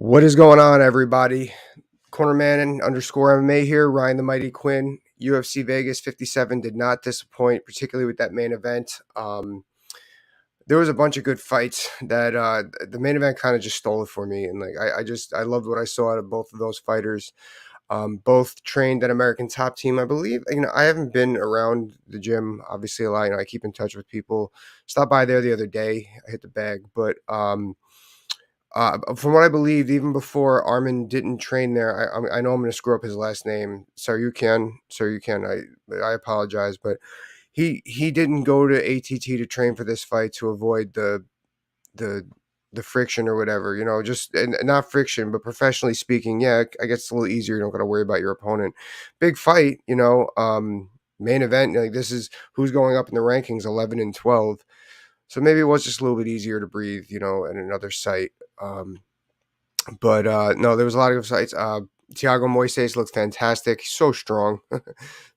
What is going on, everybody? Cornerman underscore MMA here. Ryan the Mighty Quinn. UFC Vegas 57 did not disappoint, particularly with that main event. There was a bunch of good fights that the main event kind of just stole it for me, and I loved what I saw out of both of those fighters. Both trained at American Top Team, I believe. I haven't been around the gym obviously a lot. I keep in touch with people. Stopped by there the other day. I hit the bag, but from what I believed, even before Armin didn't train there, I know I'm going to screw up his last name, Tsarukyan. I apologize, but he didn't go to ATT to train for this fight to avoid the the friction or whatever, just and not friction, but professionally speaking, yeah, I guess it's a little easier. You don't got to worry about your opponent. Big fight, main event. Like this is who's going up in the rankings, 11 and 12. So maybe it was just a little bit easier to breathe, at another site. But no, there was a lot of good fights. Thiago Moises looked fantastic. He's so strong,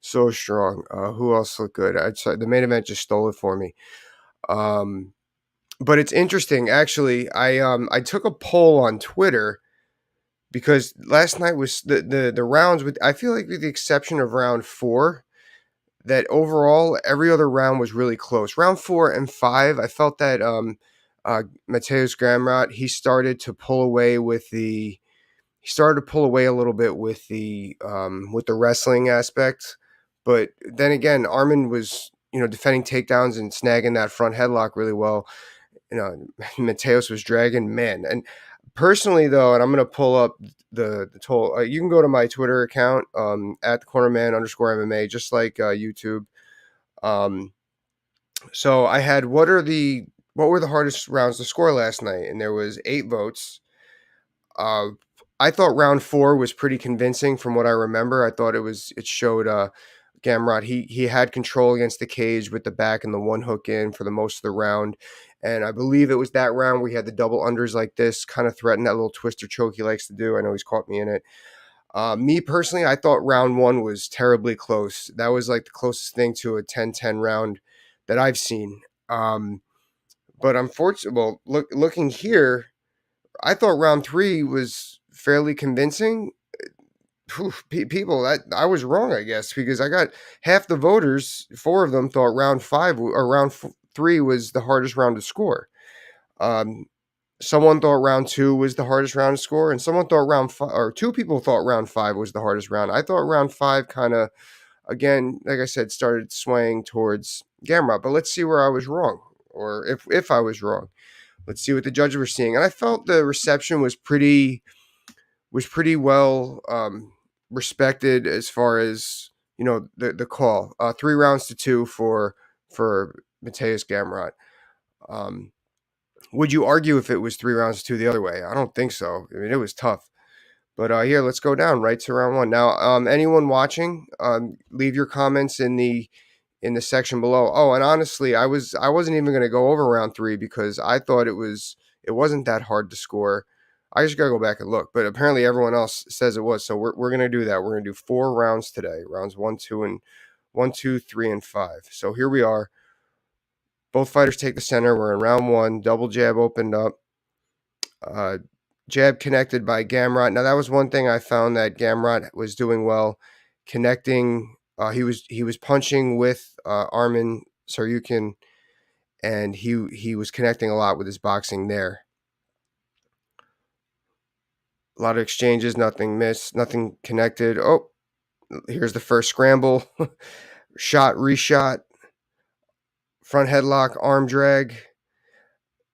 so strong. Who else looked good? I'd say the main event just stole it for me. But it's interesting, actually. I took a poll on Twitter because last night was the rounds with. I feel like with the exception of round 4, that overall every other round was really close. Round 4 and 5, I felt that Mateusz Gamrot, he started to pull away a little bit with the wrestling aspect. But then again, Armin was, defending takedowns and snagging that front headlock really well. Mateusz was dragging, man. And personally, though, and I'm going to pull up the total. You can go to my Twitter account at cornerman underscore MMA, just like YouTube. So I had what were the hardest rounds to score last night, and there was 8 votes. I thought round 4 was pretty convincing from what I remember. I thought it showed Gamrot, he had control against the cage with the back and the one hook in for the most of the round. And I believe it was that round where he had the double unders like this, kind of threatened that little twister choke he likes to do. I know he's caught me in it. Me personally, I thought round 1 was terribly close. That was like the closest thing to a 10-10 round that I've seen. But unfortunately, looking here, I thought round 3 was fairly convincing. People, that I was wrong, I guess, because I got half the voters, 4 of them thought round 5 or round 3 was the hardest round to score. Someone thought round 2 was the hardest round to score, and someone thought round 5, or 2 people thought round 5 was the hardest round. I thought round 5 kind of, again, like I said, started swaying towards Gamrot. But let's see where I was wrong, or if I was wrong. Let's see what the judges were seeing, and I felt the reception was pretty well respected as far as the call. 3 rounds to 2 for Mateusz Gamrot. Would you argue if it was 3 rounds to 2 the other way? I don't think so. I mean, it was tough. But here, let's go down right to round 1. Now, anyone watching, leave your comments in the section below. Oh, and honestly, I wasn't even going to go over round 3 because I thought it wasn't that hard to score. I just got to go back and look. But apparently everyone else says it was. So we're going to do that. We're going to do 4 rounds today. Rounds 1, 2, 3, and 5. So here we are. Both fighters take the center. We're in round 1. Double jab opened up. Jab connected by Gamrot. Now, that was one thing I found that Gamrot was doing well. Connecting. He was punching with Armin Tsarukyan, and he was connecting a lot with his boxing there. A lot of exchanges, nothing missed, nothing connected. Oh, here's the first scramble. Shot, reshot. Front headlock, arm drag.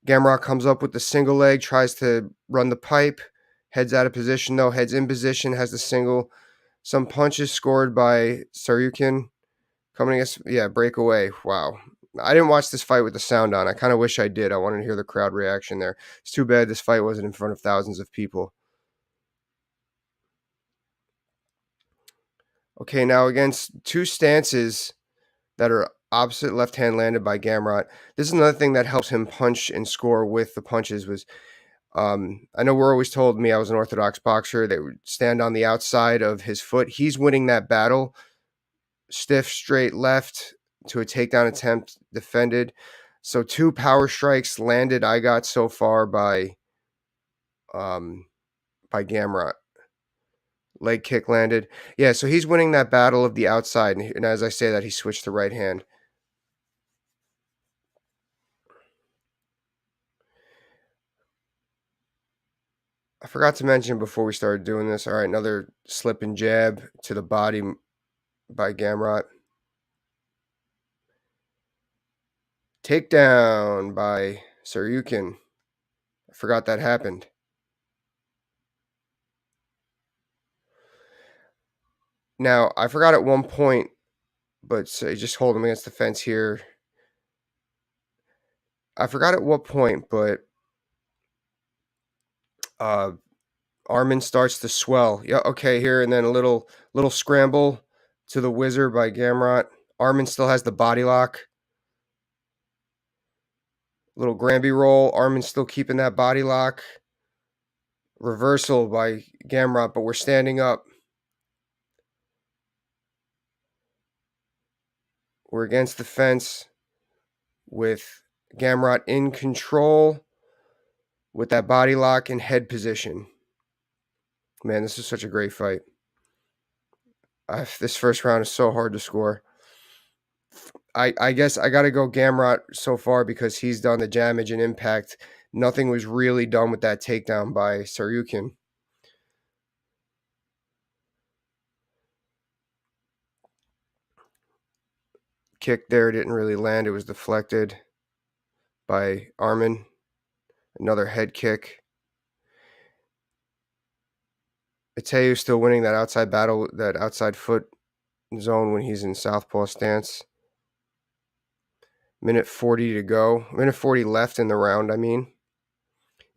Gamrot comes up with the single leg, tries to run the pipe. Head's out of position, though. Head's in position, has the single. Some punches scored by Tsarukyan. Coming against, breakaway. Wow. I didn't watch this fight with the sound on. I kind of wish I did. I wanted to hear the crowd reaction there. It's too bad this fight wasn't in front of thousands of people. Okay, now against 2 stances that are opposite left hand landed by Gamrot. This is another thing that helps him punch and score with the punches was, I know we're always told, I was an orthodox boxer, they would stand on the outside of his foot. He's winning that battle. Stiff, straight left to a takedown attempt, defended. So 2 power strikes landed I got so far by by Gamrot. Leg kick landed. Yeah, so he's winning that battle of the outside, and as I say that, he switched to right hand. I forgot to mention before we started doing this. All right, another slip and jab to the body by Gamrot. Takedown by Tsarukyan. I forgot that happened. Now, I forgot at one point, but so just hold him against the fence here. I forgot at what point, but Armin starts to swell. Yeah, okay, here, and then a little scramble to the wizard by Gamrot. Armin still has the body lock. Little Granby roll. Armin still keeping that body lock. Reversal by Gamrot, but we're standing up. We're against the fence with Gamrot in control with that body lock and head position. Man, this is such a great fight. This first round is so hard to score. I guess I got to go Gamrot so far because he's done the damage and impact. Nothing was really done with that takedown by Tsarukyan. Kick there didn't really land. It was deflected by Armin. Another head kick. Mateusz still winning that outside battle, that outside foot zone when he's in southpaw stance. Minute 40 to go. Minute 40 left in the round, I mean.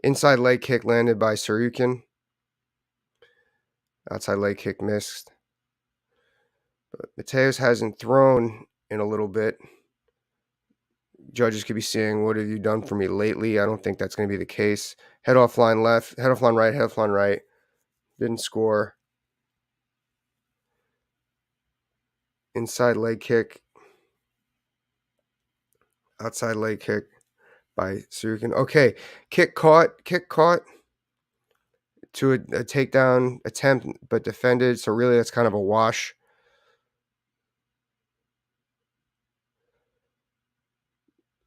Inside leg kick landed by Tsarukyan. Outside leg kick missed. But Mateusz hasn't thrown in a little bit. Judges could be saying, what have you done for me lately? I don't think that's going to be the case. Head off line left, head off line right, head off line right. Didn't score. Inside leg kick. Outside leg kick by Tsarukyan. Okay, kick caught to a takedown attempt, but defended. So really that's kind of a wash.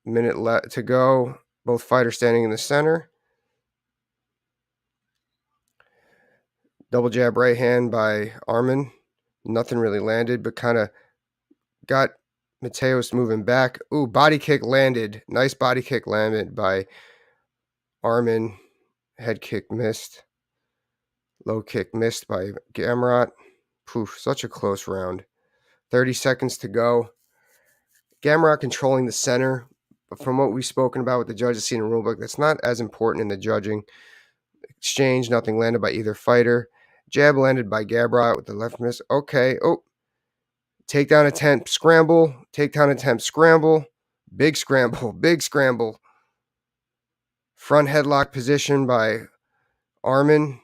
Minute left to go. Both fighters standing in the center. Double jab right hand by Armin. Nothing really landed, but kind of got Mateusz moving back. Ooh, body kick landed. Nice body kick landed by Armin. Head kick missed. Low kick missed by Gamrot. Poof, such a close round. 30 seconds to go. Gamrot controlling the center. But from what we've spoken about with the judges seen in the rulebook, that's not as important in the judging. Exchange, nothing landed by either fighter. Jab landed by Gamrot with the left miss. Okay. Oh. Takedown attempt, scramble. Takedown attempt, scramble. Big scramble. Big scramble. Front headlock position by Armin.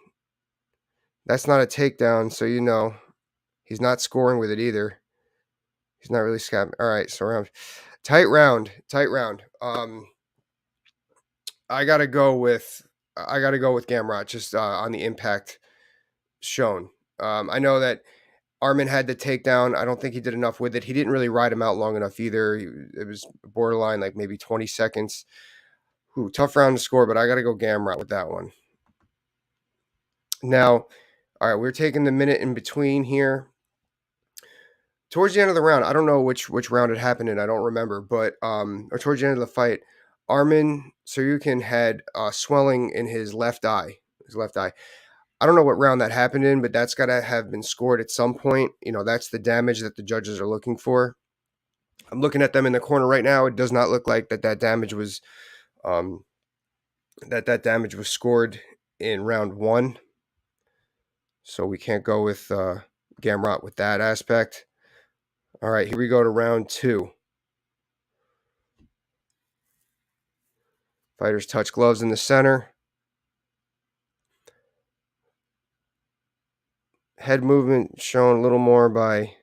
That's not a takedown, so you know he's not scoring with it either. He's not really scabbing. All right, so round. Tight round. I gotta go with Gamrot just on the impact shown. I know that Armin had the takedown. I don't think he did enough with it. He didn't really ride him out long enough either. It was borderline, like maybe 20 seconds. Ooh, tough round to score, but I gotta go Gamrot with that one. Now, all right, we're taking the minute in between here. Towards the end of the round, I don't know which round it happened in. I don't remember, but or towards the end of the fight, Armin Tsarukyan had swelling in his left eye. I don't know what round that happened in, but that's got to have been scored at some point. You know, that's the damage that the judges are looking for. I'm looking at them in the corner right now. It does not look like that damage was that damage was scored in round one. So we can't go with Gamrot with that aspect. All right, here we go to round two. Fighters touch gloves in the center. Head movement shown a little more by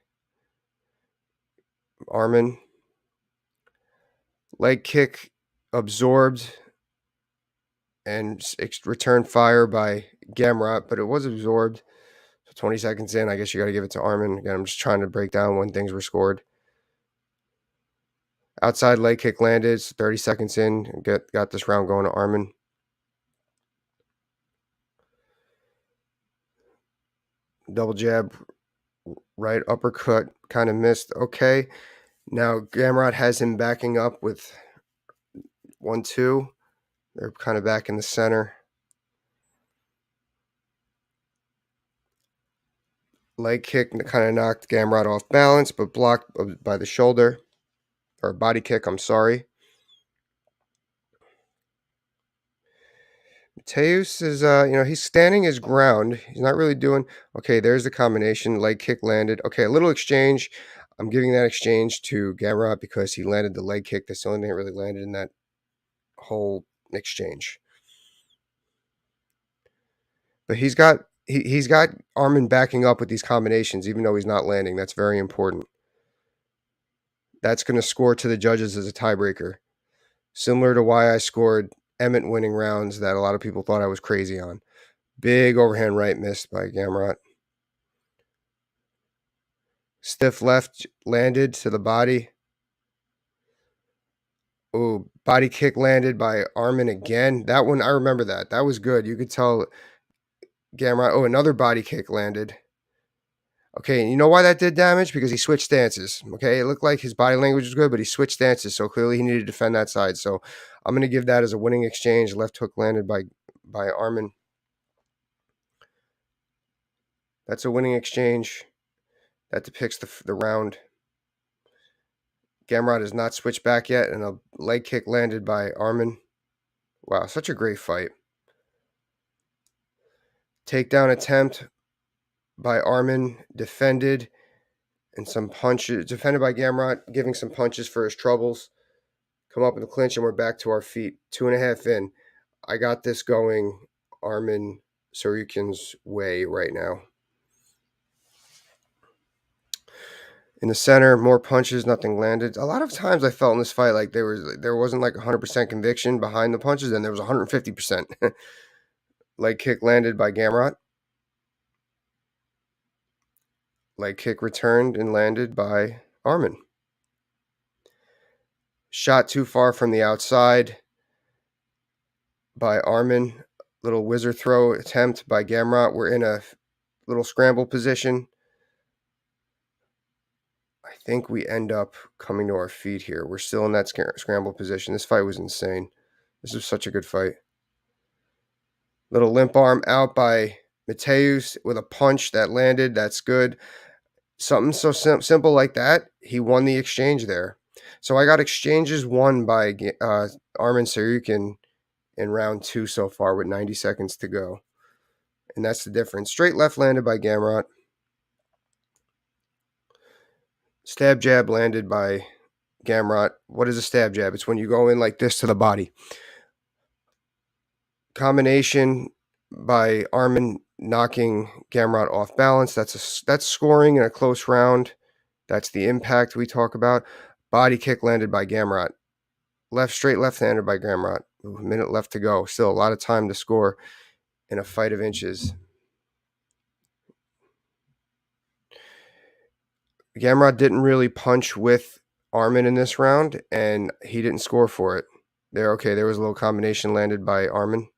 Armin. Leg kick absorbed and return fire by Gamrot, but it was absorbed. So 20 seconds in, I guess you got to give it to Armin. Again, I'm just trying to break down when things were scored. Outside leg kick landed. 30 seconds in, got this round going to Armin. Double jab, right uppercut, kind of missed. Okay. Now Gamrot has him backing up with 1-2. They're kind of back in the center. Leg kick kind of knocked Gamrot off balance, but blocked by the shoulder. Or body kick, I'm sorry. Mateus is, he's standing his ground. He's not really doing... Okay, there's the combination. Leg kick landed. Okay, a little exchange. I'm giving that exchange to Gamrot because he landed the leg kick. That's the only thing that really landed in that whole exchange. But he's got Armin backing up with these combinations, even though he's not landing. That's very important. That's going to score to the judges as a tiebreaker. Similar to why I scored Emmett winning rounds that a lot of people thought I was crazy on. Big overhand right missed by Gamrot. Stiff left landed to the body. Ooh, body kick landed by Armin again. That one, I remember that. That was good. You could tell Gamrot... Oh, another body kick landed. Okay, you know why that did damage? Because he switched stances. Okay, it looked like his body language was good, but he switched stances, so clearly he needed to defend that side. So I'm going to give that as a winning exchange. Left hook landed by Armin. That's a winning exchange. That depicts the round. Gamrot has not switched back yet, and a leg kick landed by Armin. Wow, such a great fight. Takedown attempt by Armin, defended, and some punches. Defended by Gamrot, giving some punches for his troubles. Come up in the clinch, and we're back to our feet. 2.5 in. I got this going Armin Tsarukyan's way right now. In the center, more punches, nothing landed. A lot of times I felt in this fight like there wasn't like 100% conviction behind the punches, and there was 150%. Leg kick landed by Gamrot. Leg kick returned and landed by Armin. Shot too far from the outside by Armin. Little whizzer throw attempt by Gamrot. We're in a little scramble position. I think we end up coming to our feet here. We're still in that scramble position. This fight was insane. This was such a good fight. Little limp arm out by Mateus with a punch that landed. That's good. Something so simple like that. He won the exchange there. So I got exchanges won by Armin Tsarukyan in round 2 so far with 90 seconds to go. And that's the difference. Straight left landed by Gamrot. Stab jab landed by Gamrot. What is a stab jab? It's when you go in like this to the body. Combination by Armin knocking Gamrot off balance. That's scoring in a close round. That's the impact we talk about. Body kick landed by Gamrot. Straight left landed by Gamrot. Ooh, a minute left to go. Still a lot of time to score in a fight of inches. Gamrot didn't really punch with Armin in this round, and he didn't score for it. There was a little combination landed by Armin.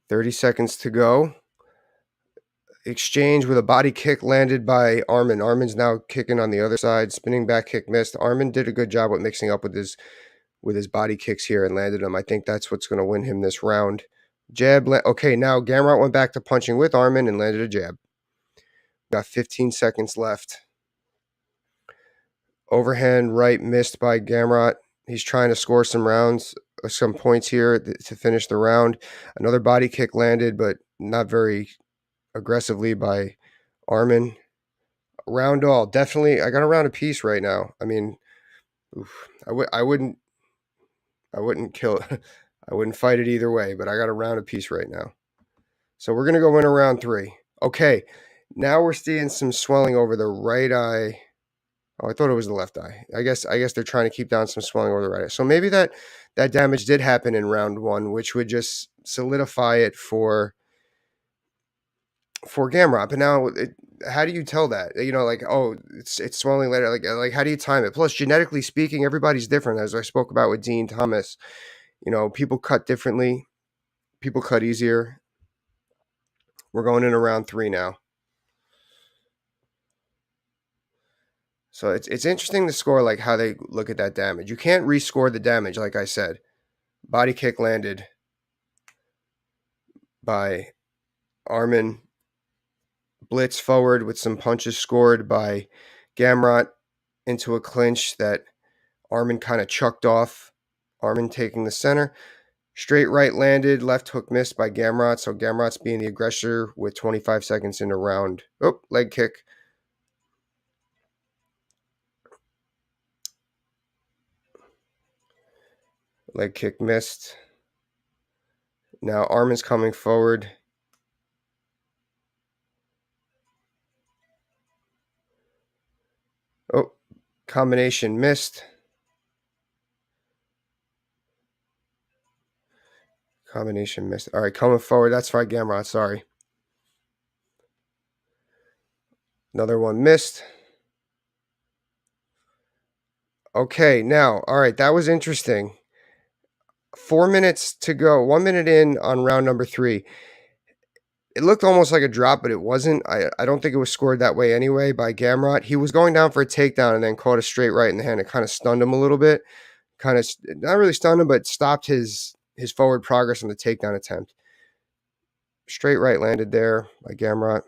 .30 seconds to go. Exchange with a body kick landed by Armin. Armin's now kicking on the other side. Spinning back kick missed. Armin did a good job with mixing up with his body kicks here and landed them. I think that's what's going to win him this round. Jab. Okay, now Gamrot went back to punching with Armin and landed a jab. Got 15 seconds left. Overhand right missed by Gamrot. He's trying to score some points here to finish the round. Another body kick landed, but not very aggressively by Armin. Round all. Definitely, I got a round apiece right now. I mean, I wouldn't kill it. I wouldn't fight it either way, but I got a round apiece right now. So we're going to go in a round 3. Okay, now we're seeing some swelling over the right eye Oh, I thought it was the left eye. I guess they're trying to keep down some swelling over the right eye. So maybe that damage did happen in round one, which would just solidify it for Gamrot. But now, how do you tell that? Like, oh, it's swelling later. Like how do you time it? Plus, genetically speaking, everybody's different. As I spoke about with Dean Thomas, people cut differently. People cut easier. We're going in round three now. So it's interesting to score, like how they look at that damage. You can't rescore the damage, like I said. Body kick landed by Arman. Blitz forward with some punches scored by Gamrot into a clinch that Arman kind of chucked off. Arman taking the center. Straight right landed, left hook missed by Gamrot. So Gamrot's being the aggressor with 25 seconds in a round. Oh, leg kick. Leg kick missed. Now Arman's coming forward. Oh, combination missed. Combination missed. All right, coming forward. That's right, Gamrot. Sorry. Another one missed. Okay, now, all right, that was interesting. 4 minutes to go. 1 minute in on round number three. It looked almost like a drop, but it wasn't. I don't think it was scored that way anyway by Gamrot. He was going down for a takedown and then caught a straight right in the hand. It kind of stunned him a little bit. Kind of, not really stunned him, but stopped his forward progress on the takedown attempt. Straight right landed there by Gamrot.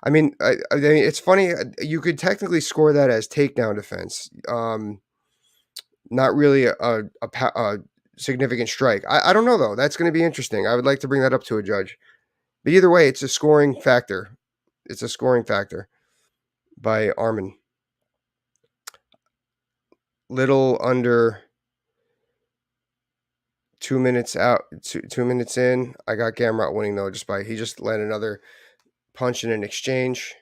I mean, it's funny. You could technically score that as takedown defense. Not really a significant strike. I don't know, though. That's going to be interesting. I would like to bring that up to a judge. But either way, it's a scoring factor. It's a scoring factor by Arman. Little under 2 minutes out, 2 minutes in. I got Gamrot winning, though, he just landed another punch in an exchange.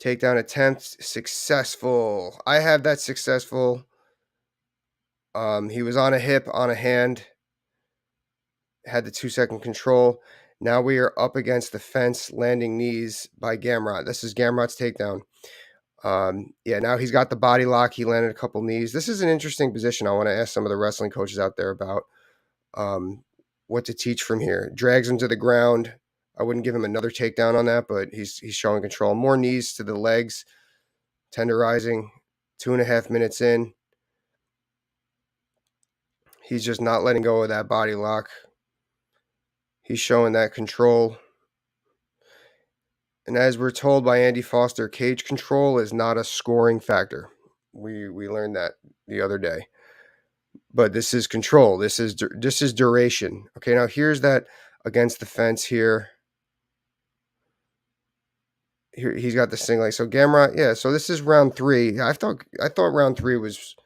Takedown attempt successful. I have that successful. He was on a hip, on a hand, had the 2-second control. Now we are up against the fence, landing knees by Gamrot. This is Gamrot's takedown. Now he's got the body lock. He landed a couple knees. This is an interesting position. I want to ask some of the wrestling coaches out there about what to teach from here. Drags him to the ground. I wouldn't give him another takedown on that, but he's showing control. More knees to the legs, tenderizing. 2.5 minutes in. He's just not letting go of that body lock. He's showing that control. And as we're told by Andy Foster, cage control is not a scoring factor. We learned that the other day. But this is control. This is duration. Okay, now here's that against the fence here. Here he's got the single leg. So Gamrot, yeah. So this is round three. I thought round three was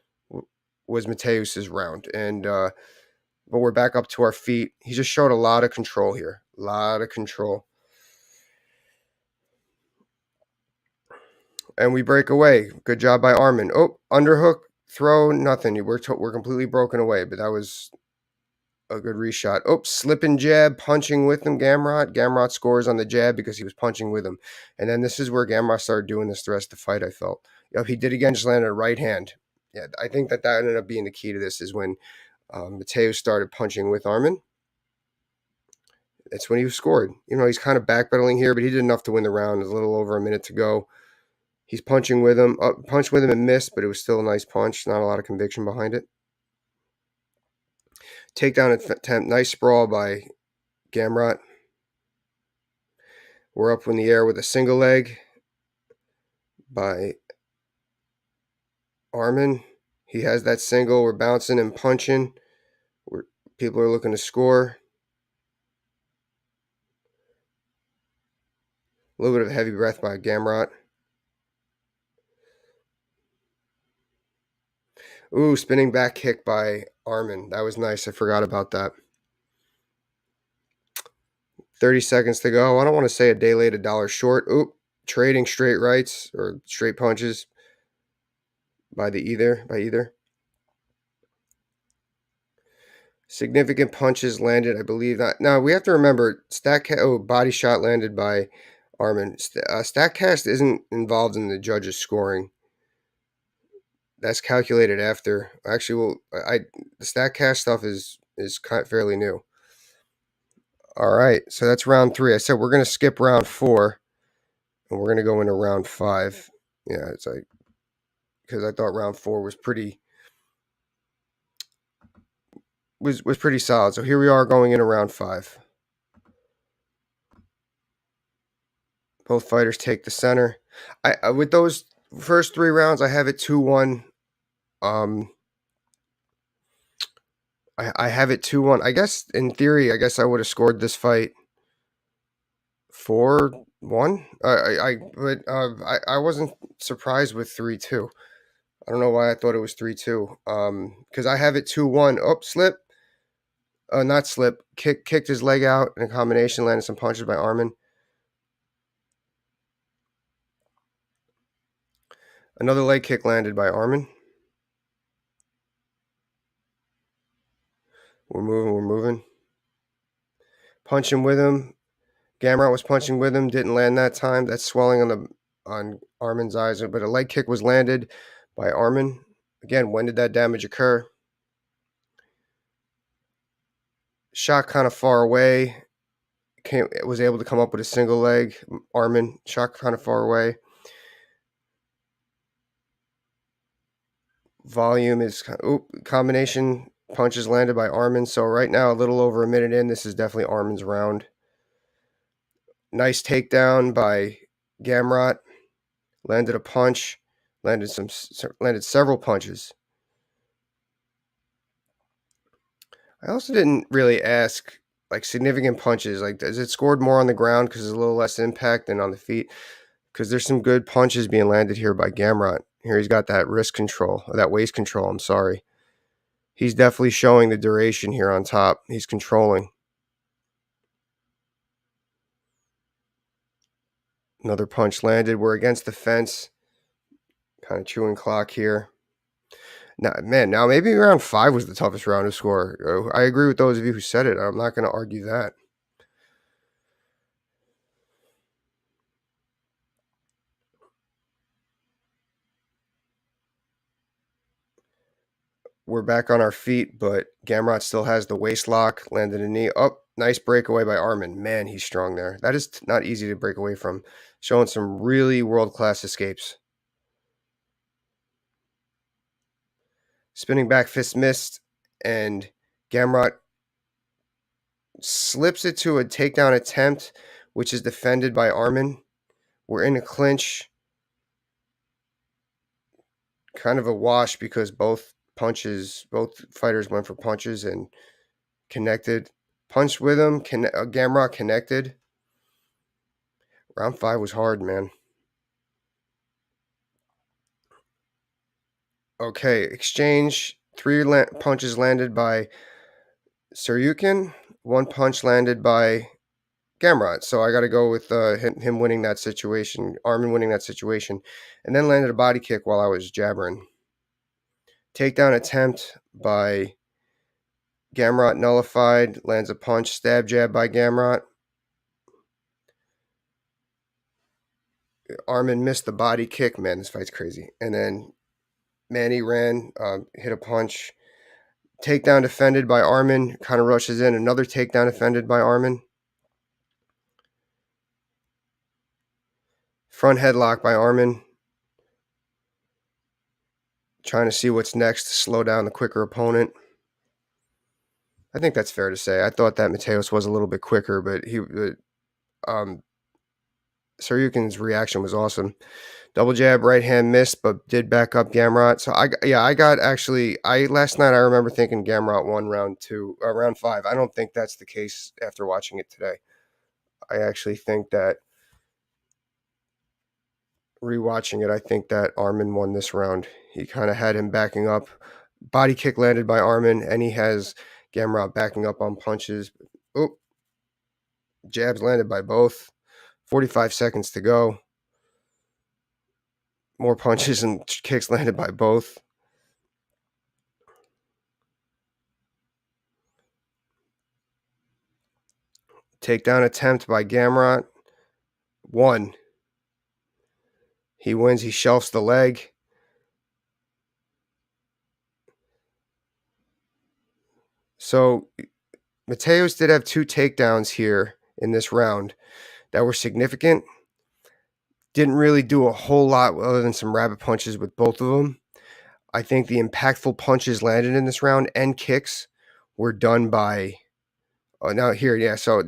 Mateus's round, and but we're back up to our feet. He just showed a lot of control here. A lot of control. And we break away. Good job by Arman. Oh, underhook, throw, nothing. We're completely broken away, but that was a good reshot. Oh, slipping jab, punching with him, Gamrot. Gamrot scores on the jab because he was punching with him. And then this is where Gamrot started doing this the rest of the fight, I felt. Yep, he did again, just landed a right hand. Yeah, I think that ended up being the key to this is when Mateus started punching with Arman. That's when he was scored. He's kind of backpedaling here, but he did enough to win the round. There's a little over a minute to go. He's punching with him, punched with him and missed, but it was still a nice punch. Not a lot of conviction behind it. Takedown attempt, nice sprawl by Gamrot. We're up in the air with a single leg by Arman. He has that single. We're bouncing and punching. People are looking to score. A little bit of heavy breath by Gamrot. Ooh, spinning back kick by Arman. That was nice. I forgot about that. 30 seconds to go. I don't want to say a day late, a dollar short. Oop, trading straight rights or straight punches by either. Significant punches landed, I believe. Now we have to remember body shot landed by Armin. Statcast isn't involved in the judges scoring. That's calculated after. Actually, the Statcast stuff is fairly new. All right, so that's round 3. I said we're gonna skip round 4, and we're gonna go into round 5. Yeah, it's like because I thought round 4 was pretty pretty solid. So here we are going into round 5. Both fighters take the center. I with those first 3 rounds, I have it 2-1. I have it 2-1. I guess in theory, I would have scored this fight 4-1. I wasn't surprised with 3-2. I don't know why I thought it was 3-2. Because I have it 2-1. Oh, slip. Not slip. Kicked his leg out in a combination, landed some punches by Armin. Another leg kick landed by Armin. We're moving. Punching with him. Gamrot was punching with him. Didn't land that time. That's swelling on Armin's eyes. But a leg kick was landed by Armin. Again, when did that damage occur? Shot kind of far away. Was able to come up with a single leg. Armin shot kind of far away. Volume is combination punches landed by Armin. So right now, a little over a minute in, this is definitely Armin's round. Nice takedown by Gamrot. Landed a punch. Landed several punches. I also didn't really ask like significant punches. Like, is it scored more on the ground because there's a little less impact than on the feet? Because there's some good punches being landed here by Gamrot. Here he's got that wrist control, or that waist control. I'm sorry. He's definitely showing the duration here on top. He's controlling. Another punch landed. We're against the fence. Kind of chewing clock here. Now maybe round 5 was the toughest round to score. I agree with those of you who said it. I'm not going to argue that. We're back on our feet, but Gamrot still has the waist lock. Landed a knee. Oh, nice breakaway by Armin. Man, he's strong there. That is not easy to break away from. Showing some really world-class escapes. Spinning back fist missed, and Gamrot slips it to a takedown attempt, which is defended by Armin. We're in a clinch. Kind of a wash because both fighters went for punches and connected. Punched with him. Gamrot connected. Round 5 was hard, man. Okay, exchange. 3 punches landed by Tsarukyan. 1 punch landed by Gamrot. So I got to go with him winning that situation, Armin winning that situation, and then landed a body kick while I was jabbering. Takedown attempt by Gamrot nullified. Lands a punch. Stab jab by Gamrot. Armin missed the body kick. Man, this fight's crazy. And then Manny ran, hit a punch. Takedown defended by Armin. Kind of rushes in. Another takedown defended by Armin. Front headlock by Armin. Trying to see what's next to slow down the quicker opponent. I think that's fair to say. I thought that Mateos was a little bit quicker, but Tsarukyan's reaction was awesome. Double jab, right hand missed, but did back up Gamrot. So last night I remember thinking Gamrot won round 5. I don't think that's the case after watching it today. I actually think that rewatching it, I think that Armin won this round. He kind of had him backing up. Body kick landed by Armin, and he has Gamrot backing up on punches. Oh, Jabs landed by both. 45 seconds to go. More punches and kicks landed by both. Takedown attempt by Gamrot. 1. He wins. He shelves the leg. So Mateos did have 2 takedowns here in this round that were significant. Didn't really do a whole lot other than some rabbit punches with both of them. I think the impactful punches landed in this round and kicks were done by now here, yeah. So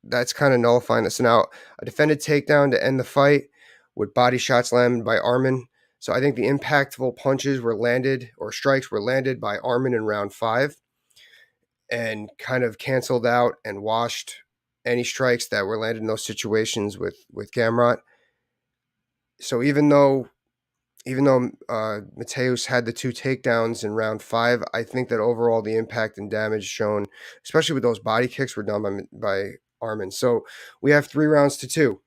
that's kind of nullifying this. So now a defended takedown to end the fight with body shots landed by Arman. So I think the impactful punches were landed or strikes were landed by Arman in round 5 and kind of canceled out and washed any strikes that were landed in those situations with Gamrot. So even though Mateus had the 2 takedowns in round 5, I think that overall the impact and damage shown, especially with those body kicks, were done by Arman. So we have 3 rounds to 2.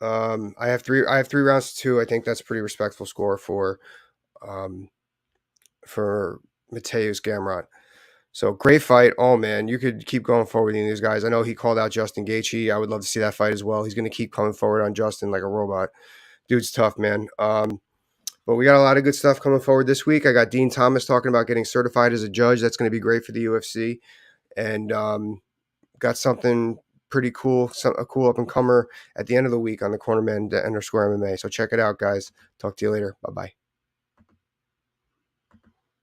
I have 3 rounds to 2. I think that's a pretty respectful score for Mateus Gamrot. So great fight. Oh man, you could keep going forward with these guys. I know he called out Justin Gaethje. I would love to see that fight as well. He's going to keep coming forward on Justin like a robot. Dude's tough, man. But we got a lot of good stuff coming forward this week. I got Dean Thomas talking about getting certified as a judge. That's going to be great for the UFC. And got something pretty cool, a cool up-and-comer at the end of the week on the Cornerman _MMA. So check it out, guys. Talk to you later. Bye-bye.